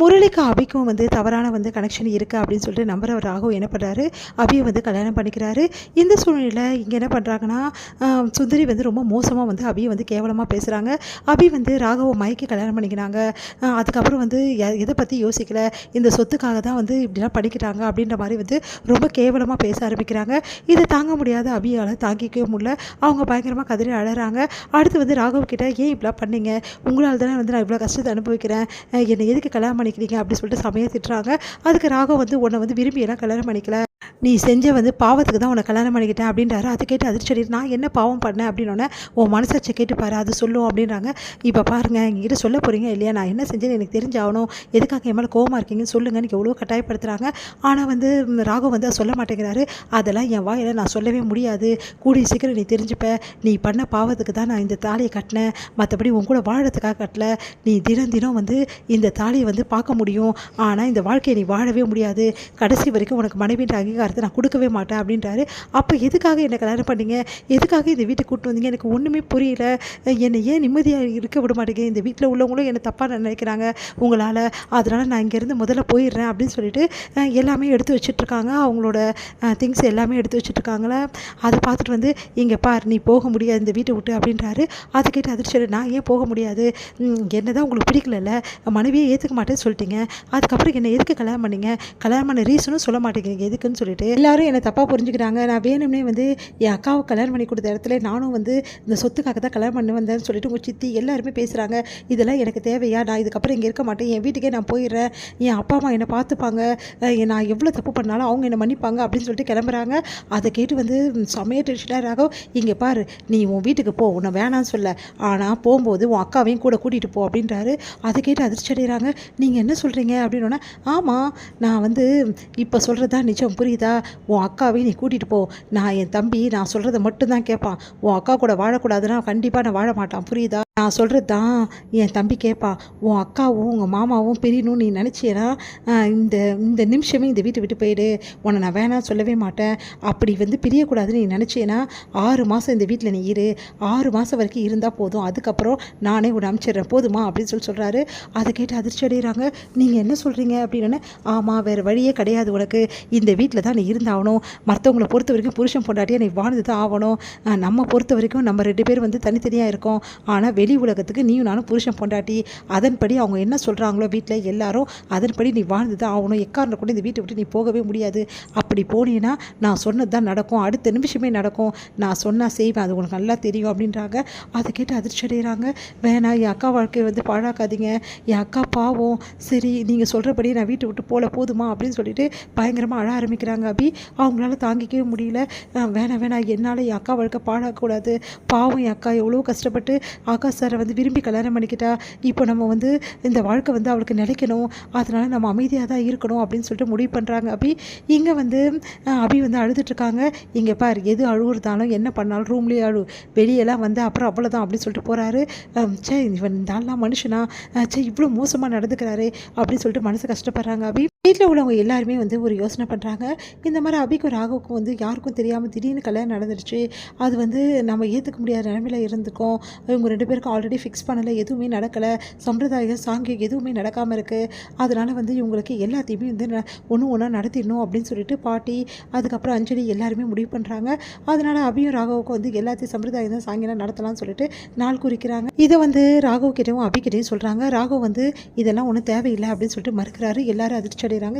முரளிக்கும் அபிக்கும் வந்து தவறான வந்து கனெக்ஷன் இருக்குது அப்படின்னு சொல்லிட்டு நம்புற ராகவ் என்ன பண்ணுறாரு, அபியை வந்து கல்யாணம் பண்ணிக்கிறாரு. இந்த சூழ்நிலையில் இங்கே என்ன பண்ணுறாங்கன்னா, சுந்தரி வந்து ரொம்ப மோசமாக வந்து அபியை வந்து கேவலமாக பேசுகிறாங்க. அபி வந்து ராகவை மயக்கி கல்யாணம் பண்ணிக்கிறாங்க. அதுக்கப்புறம் வந்து எதை பற்றி யோசிக்கல, இந்த சொத்துக்காக தான் வந்து இப்படிலாம் பண்ணிக்கிறாங்க அப்படின்ற மாதிரி வந்து ரொம்ப கேவலமாக பேச ஆரம்பிக்கிறாங்க. இதை தாங்க முடியாத அபியால் தாங்கிக்கவே முடியல. அவங்க பயங்கரமாக கதறி அழறாங்க. அடுத்து வந்து ராகவ் கிட்ட, ஏன் இப்படிலாம் பண்ணீங்க, உங்களால் தானே வந்து நான் இவ்வளோ கஷ்டத்தை அனுபவிக்கிறேன், என்னை எதுக்கு கல்யாணம் பண்ணிக்கிறீங்க அப்படின்னு சொல்லிட்டு சமைய திட்டுறாங்க. அதுக்கு ராகவ் வந்து உன்னை வந்து விரும்பியெல்லாம் கல்யாணம் பண்ணிக்கல, நீ செஞ்ச வந்து பாவத்துக்கு தான் உன்னை கல்யாணம் பண்ணிக்கிட்டேன் அப்படின்றாரு. அதை கேட்டு அதிர்ச்சி, நான் என்ன பாவம் பண்ணேன் அப்படின்னோடனே, உன் மனசாட்சி கேட்டுப்பாரு, அது சொல்லும் அப்படின்றாங்க. இப்போ பாருங்கள், எங்ககிட்ட சொல்ல போகிறீங்க இல்லையா, நான் என்ன செஞ்சேன்னு எனக்கு தெரிஞ்சாகணும், எதுக்காக என் மேலே கோவமாக இருக்கீங்கன்னு சொல்லுங்கன்னு எவ்வளோ கட்டாயப்படுத்துகிறாங்க. ஆனால் வந்து ராகவ் வந்து அதை சொல்ல மாட்டேங்கிறாரு. அதெல்லாம் என் வாயில் நான் சொல்லவே முடியாது, கூடிய சீக்கிரம் நீ தெரிஞ்சுப்ப, நீ பண்ண பாவத்துக்கு தான் நான் இந்த தாலியை கட்டினேன், மற்றபடி உன் கூட வாழறதுக்காக கட்டல. நீ தினம் தினம் வந்து இந்த தாலியை வந்து பார்க்க முடியும், ஆனால் இந்த வாழ்க்கையை நீ வாழவே முடியாது, கடைசி வரைக்கும் உனக்கு மனைவின்ற அங்கீகாரத்தை நான் கொடுக்கவே மாட்டேன் அப்படின்றாரு. அப்போ எதுக்காக என்னை கல்யாணம் பண்ணீங்க, எதுக்காக இந்த வீட்டுக்கு கூப்பிட்டு வந்தீங்க, எனக்கு ஒன்றுமே புரியல, என்னை ஏன் நிம்மதியாக இருக்க விட மாட்டேங்க, இந்த வீட்டில் உள்ளவங்களும் என்னை தப்பாக நினைக்கிறாங்க உங்களால், அதனால் நான் இங்கேருந்து முதல்ல போயிடுறேன் அப்படின்னு சொல்லிட்டு எல்லாமே எடுத்து வச்சுட்ருக்காங்க. அவங்களோட திங்ஸ் எல்லாமே எடுத்து வச்சுட்ருக்காங்களே. அதை பார்த்துட்டு வந்து, இங்கே பார், நீ போக முடியாது இந்த வீட்டை விட்டு அப்படின்றாரு. அதை கேட்டு அதிர்ச்சி, நான் ஏன் போக முடியாது, என்ன தான் உங்களுக்கு பிடிக்கல, மனைவியே ஏற்றுக்க மாட்டேன்னு சொல்லிட்டீங்க, அதுக்கப்புறம் என்னை எதுக்கு கல்யாணம் பண்ணீங்க, கல்யாணம் பண்ண ரீசனும் சொல்ல மாட்டேங்கிறீங்க எதுக்குன்னு சொல்லிட்டு எல்லாரும் என்னை தப்பாக புரிஞ்சுக்கிறாங்க. நான் வேணும்னே வந்து என் அக்காவை கல்யாணம் பண்ணி கொடுத்த இடத்துல நானும் வந்து இந்த சொத்துக்காக தான் கல்யாணம் பண்ணி வந்தேன்னு சொல்லிட்டு உங்கள் சித்தி எல்லாருமே பேசுகிறாங்க. இதெல்லாம் எனக்கு தேவையா, நான் இதுக்கப்புறம் இங்கே இருக்க மாட்டேன், என் வீட்டுக்கே நான் போயிடுறேன், என் அப்பா அம்மா என்னை பார்த்துப்பாங்க, நான் எவ்வளோ தப்பு பண்ணாலும் அவங்க என்னை மன்னிப்பாங்க அப்படின்னு சொல்லிட்டு கிளம்புறாங்க. அதை கேட்டு வந்து செமையாக டென்ஷனாக ராகவ், இங்கே பாரு, நீ உன் வீட்டுக்கு போ, உன்னை வேணான்னு சொல்ல, ஆனால் போகும்போது உன் அக்காவையும் கூட கூட்டிகிட்டு போ அப்படின்றாரு. அதை கேட்டு அதிர்ச்சி அடைகிறாங்க. நீங்கள் என்ன சொல்கிறீங்க அப்படின்னோடனே, ஆமாம், நான் வந்து இப்போ சொல்கிறது தான் நிஜம், புரியுதா, உன் அக்காவையும் நீ கூட்டிகிட்டு போ, நான் என் தம்பி நான் சொல்கிறத மட்டும்தான் கேட்பான், உன் அக்கா கூட வாழக்கூடாதுன்னா கண்டிப்பாக நான் வாழ மாட்டான், புரியுதா, நான் சொல்கிறது தான் என் தம்பி கேட்பான், உன் அக்காவும் உங்கள் மாமாவும் பிரியணும்னு நீ நினச்சியனா இந்த இந்த நிமிஷமே இந்த வீட்டை விட்டு போயிடு, உன்னை நான் வேணாம் சொல்லவே மாட்டேன், அப்படி வந்து பிரியக்கூடாதுன்னு நீ நினச்சியனா 6 மாதம் இந்த வீட்டில் நீ இரு, 6 மாதம் வரைக்கும் இருந்தால் போதும், அதுக்கப்புறம் நானே உன்னை அனுப்பிச்சிடுறேன் போதுமா அப்படின்னு சொல்கிறாரு. அதை கேட்டு அதிர்ச்சி அடைகிறாங்க. நீங்கள் என்ன சொல்கிறீங்க அப்படின்னு, ஆமாம், வேறு வழியே கிடையாது உனக்கு, இந்த வீட்டில் தான் நீ இருந்தாகணும், மற்றவங்களை பொறுத்த வரைக்கும் புருஷன் பொண்டாட்டியாக நீ வாழ்ந்து தான் ஆகணும், நம்ம பொறுத்த வரைக்கும் நம்ம 2 பேர் வந்து தனித்தனியாக இருக்கோம், ஆனால் வெளி உலகத்துக்கு நீயும் நானும் புருஷன் பொண்டாட்டி, அதன்படி அவங்க என்ன சொல்கிறாங்களோ வீட்டில் எல்லாரும் அதன்படி நீ வாழ்ந்து தான் ஆகணும், எக்காரணம் கூட இந்த வீட்டை விட்டு நீ போகவே முடியாது, அப்படி போனீன்னா நான் சொன்னது தான் நடக்கும், அடுத்த நிமிஷமே நடக்கும், நான் சொன்னால் செய்வேன், அது உனக்கு நல்லா தெரியும் அப்படின்றாங்க. அதை கேட்டு அதிர்ச்சி அடைகிறாங்க. வேணாம், என் அக்கா வாழ்க்கையை வந்து பாழாக்காதீங்க, என் அக்கா பாவம், சரி நீங்கள் சொல்கிறபடி நான் வீட்டை விட்டு போல போதுமா அப்படின்னு சொல்லிட்டு பயங்கரமாக அழ ஆரம்பிக்கிறாங்க. அபி அவங்களால தாங்கிக்கவே முடியல. வேணாம் என்னால் என் அக்கா வாழ்க்கை பாழாக்கக்கூடாது, பாவம் என் அக்கா எவ்வளோ கஷ்டப்பட்டு ஆகாஷ் சாரை வந்து விரும்பி கல்யாணம் பண்ணிக்கிட்டா, இப்போ நம்ம வந்து இந்த வாழ்க்கை வந்து அவளுக்கு நிலைக்கணும், அதனால் நம்ம அமைதியாக தான் இருக்கணும் அப்படின்னு சொல்லிட்டு முடிவு பண்ணுறாங்க. அபி இங்கே வந்து அபி வந்து அழுதுட்ருக்காங்க. இங்கே பார், எது அழுகுறதாலும் என்ன பண்ணாலும் ரூம்லேயே அழு, வெளியெல்லாம் வந்து அப்புறம் அவ்வளோதான் அப்படின்னு சொல்லிட்டு போகிறாரு. சே, இவன் இந்த ஆள்லாம் மனுஷனா, சே இவ்வளோ மோசமாக நடந்துக்கிறாரு அப்படின்னு சொல்லிட்டு மனசு கஷ்டப்படுறாங்க. அபி வீட்டில் உள்ளவங்க எல்லாருமே வந்து ஒரு யோசனை பண்ணுறாங்க. இந்த மாதிரி அபிக்கும் ராகுவுக்கும் வந்து யாருக்கும் தெரியாமல் திடீர்னு கல்யாணம் நடந்துருச்சு, அது வந்து நம்ம ஏற்றுக்க முடியாத நிலமையில் இருந்துக்கோம், இவங்க 2 பேருக்கும் ஆல்ரெடி ஃபிக்ஸ் பண்ணலை, எதுவுமே நடக்கலை, சம்பிரதாயம் சாங்கியம் எதுவுமே நடக்காமல் இருக்குது, அதனால் வந்து இவங்களுக்கு எல்லாத்தையுமே வந்து ஒன்றா நடத்திடணும் அப்படின்னு சொல்லிட்டு பாட்டி அதுக்கப்புறம் அஞ்சலி எல்லாருமே முடிவு பண்ணுறாங்க. அதனால் அபியும் ராகுவுக்கும் வந்து எல்லாத்தையும் சம்பிரதாயம் தான் சாங்கியம் நடத்தலாம்னு சொல்லிட்டு நாள் குறிக்கிறாங்க. இதை வந்து ராகுவ் கிட்டவும் அபிக்கிட்டையும் சொல்கிறாங்க. ராகுவ் வந்து இதெல்லாம் ஒன்றும் தேவையில்லை அப்படின்னு சொல்லிட்டு மறுக்கிறாரு. எல்லாரும் அதிர்ச்சி அடைகிறாங்க.